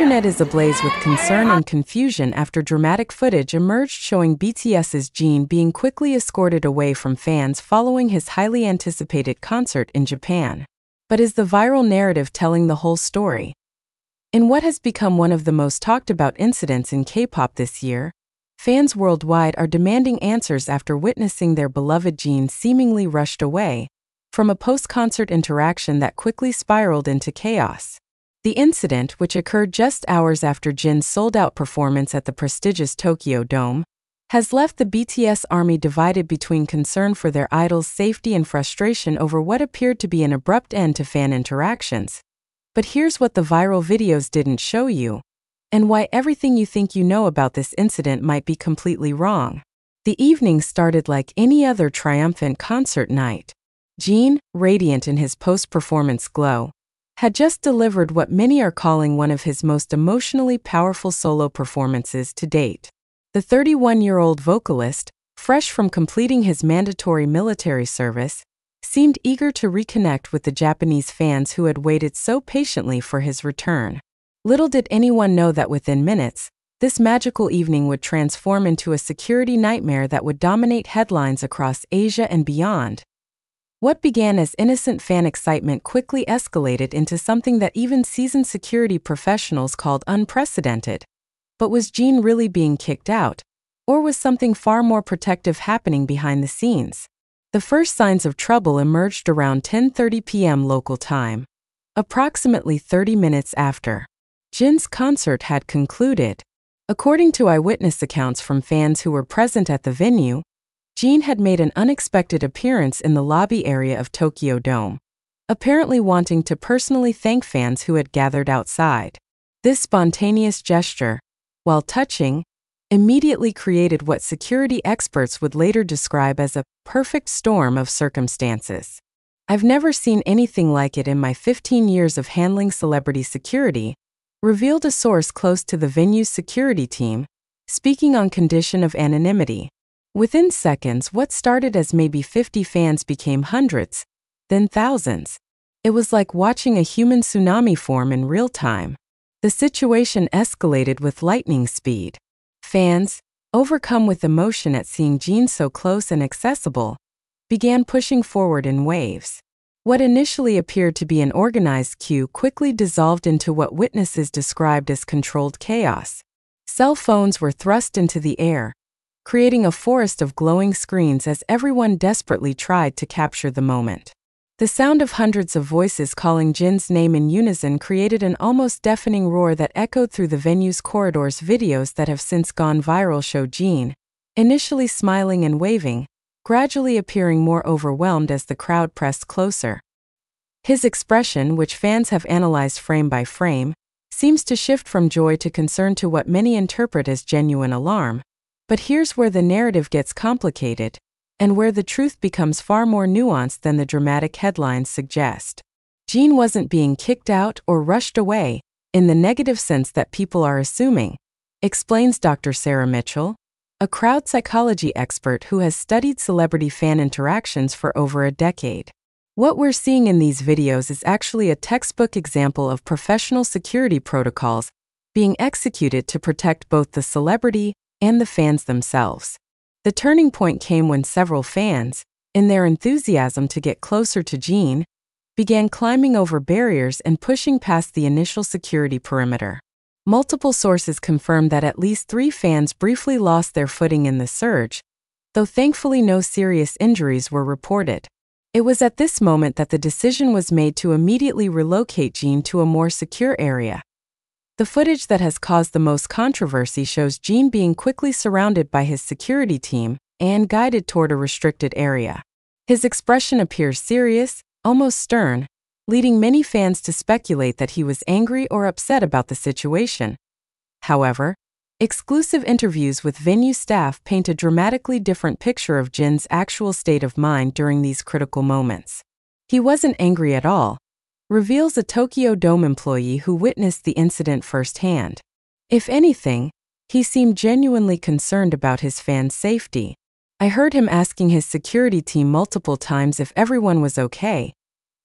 internet is ablaze with concern and confusion after dramatic footage emerged showing BTS's Jin being quickly escorted away from fans following his highly anticipated concert in Japan. But is the viral narrative telling the whole story? In what has become one of the most talked about incidents in K-pop this year, fans worldwide are demanding answers after witnessing their beloved Jin seemingly rushed away from a post-concert interaction that quickly spiraled into chaos. The incident, which occurred just hours after Jin's sold-out performance at the prestigious Tokyo Dome, has left the BTS ARMY divided between concern for their idol's safety and frustration over what appeared to be an abrupt end to fan interactions. But here's what the viral videos didn't show you, and why everything you think you know about this incident might be completely wrong. The evening started like any other triumphant concert night. Jin, radiant in his post-performance glow, had just delivered what many are calling one of his most emotionally powerful solo performances to date. The 31-year-old vocalist, fresh from completing his mandatory military service, seemed eager to reconnect with the Japanese fans who had waited so patiently for his return. Little did anyone know that within minutes, this magical evening would transform into a security nightmare that would dominate headlines across Asia and beyond. What began as innocent fan excitement quickly escalated into something that even seasoned security professionals called unprecedented. But was Jin really being kicked out, or was something far more protective happening behind the scenes? The first signs of trouble emerged around 10:30 p.m. local time, approximately 30 minutes after Jin's concert had concluded. According to eyewitness accounts from fans who were present at the venue, Jin had made an unexpected appearance in the lobby area of Tokyo Dome, apparently wanting to personally thank fans who had gathered outside. This spontaneous gesture, while touching, immediately created what security experts would later describe as a perfect storm of circumstances. "I've never seen anything like it in my 15 years of handling celebrity security," revealed a source close to the venue's security team, speaking on condition of anonymity. Within seconds, what started as maybe 50 fans became hundreds, then thousands. It was like watching a human tsunami form in real time. The situation escalated with lightning speed. Fans, overcome with emotion at seeing Jin so close and accessible, began pushing forward in waves. What initially appeared to be an organized queue quickly dissolved into what witnesses described as controlled chaos. Cell phones were thrust into the air, creating a forest of glowing screens as everyone desperately tried to capture the moment. The sound of hundreds of voices calling Jin's name in unison created an almost deafening roar that echoed through the venue's corridors. Videos that have since gone viral show Jin, initially smiling and waving, gradually appearing more overwhelmed as the crowd pressed closer. His expression, which fans have analyzed frame by frame, seems to shift from joy to concern to what many interpret as genuine alarm. But here's where the narrative gets complicated, and where the truth becomes far more nuanced than the dramatic headlines suggest. Jin wasn't being kicked out or rushed away, in the negative sense that people are assuming, explains Dr. Sarah Mitchell, a crowd psychology expert who has studied celebrity fan interactions for over a decade. What we're seeing in these videos is actually a textbook example of professional security protocols being executed to protect both the celebrity and the fans themselves. The turning point came when several fans, in their enthusiasm to get closer to Jin, began climbing over barriers and pushing past the initial security perimeter. Multiple sources confirmed that at least 3 fans briefly lost their footing in the surge, though thankfully no serious injuries were reported. It was at this moment that the decision was made to immediately relocate Jin to a more secure area. The footage that has caused the most controversy shows Jin being quickly surrounded by his security team and guided toward a restricted area. His expression appears serious, almost stern, leading many fans to speculate that he was angry or upset about the situation. However, exclusive interviews with venue staff paint a dramatically different picture of Jin's actual state of mind during these critical moments. "He wasn't angry at all," reveals a Tokyo Dome employee who witnessed the incident firsthand. "If anything, he seemed genuinely concerned about his fans' safety. I heard him asking his security team multiple times if everyone was okay,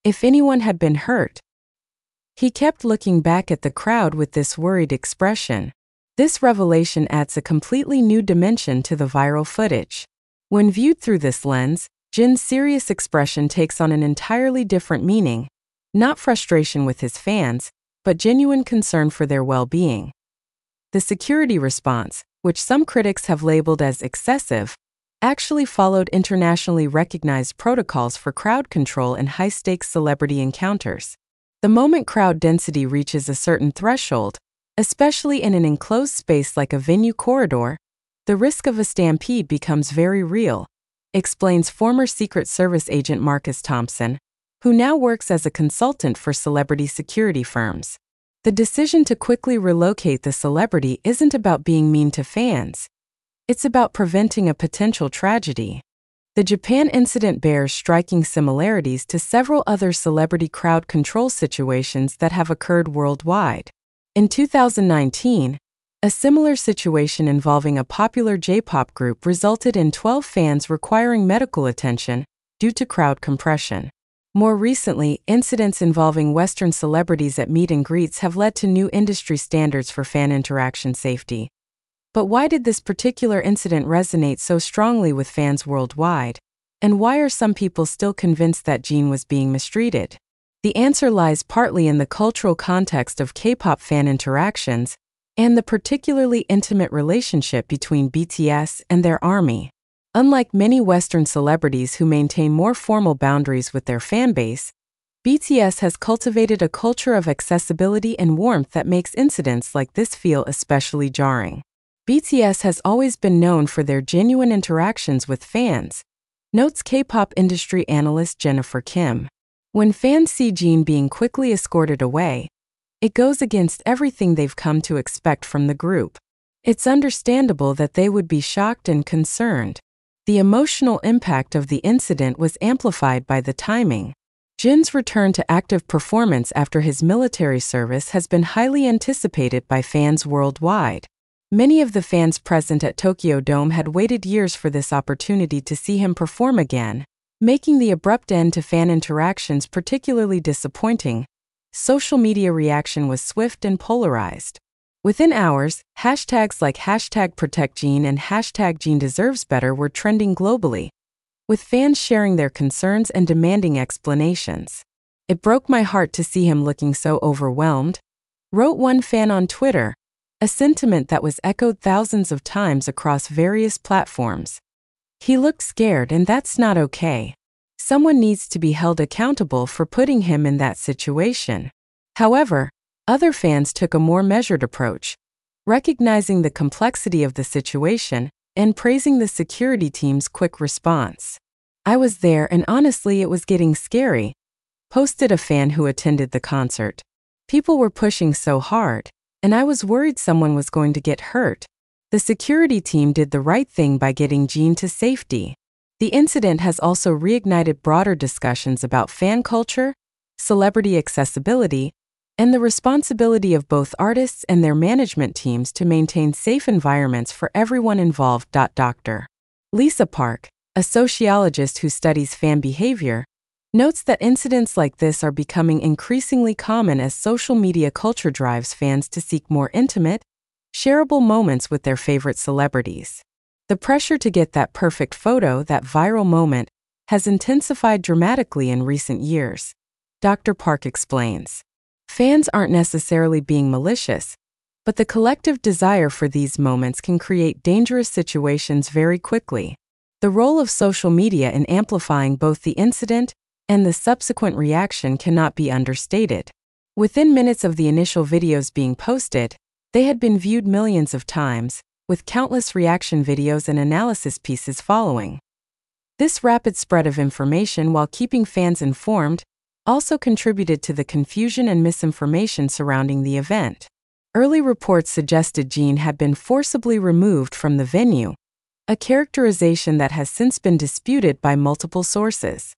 if anyone had been hurt. He kept looking back at the crowd with this worried expression. This revelation adds a completely new dimension to the viral footage. When viewed through this lens, Jin's serious expression takes on an entirely different meaning, not frustration with his fans, but genuine concern for their well-being. The security response, which some critics have labeled as excessive, actually followed internationally recognized protocols for crowd control in high-stakes celebrity encounters. The moment crowd density reaches a certain threshold, especially in an enclosed space like a venue corridor, the risk of a stampede becomes very real, explains former Secret Service agent Marcus Thompson, who now works as a consultant for celebrity security firms. The decision to quickly relocate the celebrity isn't about being mean to fans. It's about preventing a potential tragedy. The Japan incident bears striking similarities to several other celebrity crowd control situations that have occurred worldwide. In 2019, a similar situation involving a popular J-pop group resulted in 12 fans requiring medical attention due to crowd compression. More recently, incidents involving Western celebrities at meet and greets have led to new industry standards for fan interaction safety. But why did this particular incident resonate so strongly with fans worldwide? And why are some people still convinced that Jin was being mistreated? The answer lies partly in the cultural context of K-pop fan interactions and the particularly intimate relationship between BTS and their ARMY. Unlike many Western celebrities who maintain more formal boundaries with their fanbase, BTS has cultivated a culture of accessibility and warmth that makes incidents like this feel especially jarring. BTS has always been known for their genuine interactions with fans, notes K-pop industry analyst Jennifer Kim. When fans see Jin being quickly escorted away, it goes against everything they've come to expect from the group. It's understandable that they would be shocked and concerned. The emotional impact of the incident was amplified by the timing. Jin's return to active performance after his military service has been highly anticipated by fans worldwide. Many of the fans present at Tokyo Dome had waited years for this opportunity to see him perform again, making the abrupt end to fan interactions particularly disappointing. Social media reaction was swift and polarized. Within hours, hashtags like #ProtectJin and #JinDeservesBetter were trending globally, with fans sharing their concerns and demanding explanations. "It broke my heart to see him looking so overwhelmed," wrote one fan on Twitter, a sentiment that was echoed thousands of times across various platforms. "He looked scared, and that's not okay. Someone needs to be held accountable for putting him in that situation." However, other fans took a more measured approach, recognizing the complexity of the situation and praising the security team's quick response. "I was there, and honestly it was getting scary," posted a fan who attended the concert. "People were pushing so hard, and I was worried someone was going to get hurt. The security team did the right thing by getting Jin to safety." The incident has also reignited broader discussions about fan culture, celebrity accessibility, and the responsibility of both artists and their management teams to maintain safe environments for everyone involved. Dr. Lisa Park, a sociologist who studies fan behavior, notes that incidents like this are becoming increasingly common as social media culture drives fans to seek more intimate, shareable moments with their favorite celebrities. The pressure to get that perfect photo, that viral moment, has intensified dramatically in recent years. Dr. Park explains. Fans aren't necessarily being malicious, but the collective desire for these moments can create dangerous situations very quickly. The role of social media in amplifying both the incident and the subsequent reaction cannot be understated. Within minutes of the initial videos being posted, they had been viewed millions of times, with countless reaction videos and analysis pieces following. This rapid spread of information while keeping fans informed also contributed to the confusion and misinformation surrounding the event. Early reports suggested Jin had been forcibly removed from the venue, a characterization that has since been disputed by multiple sources.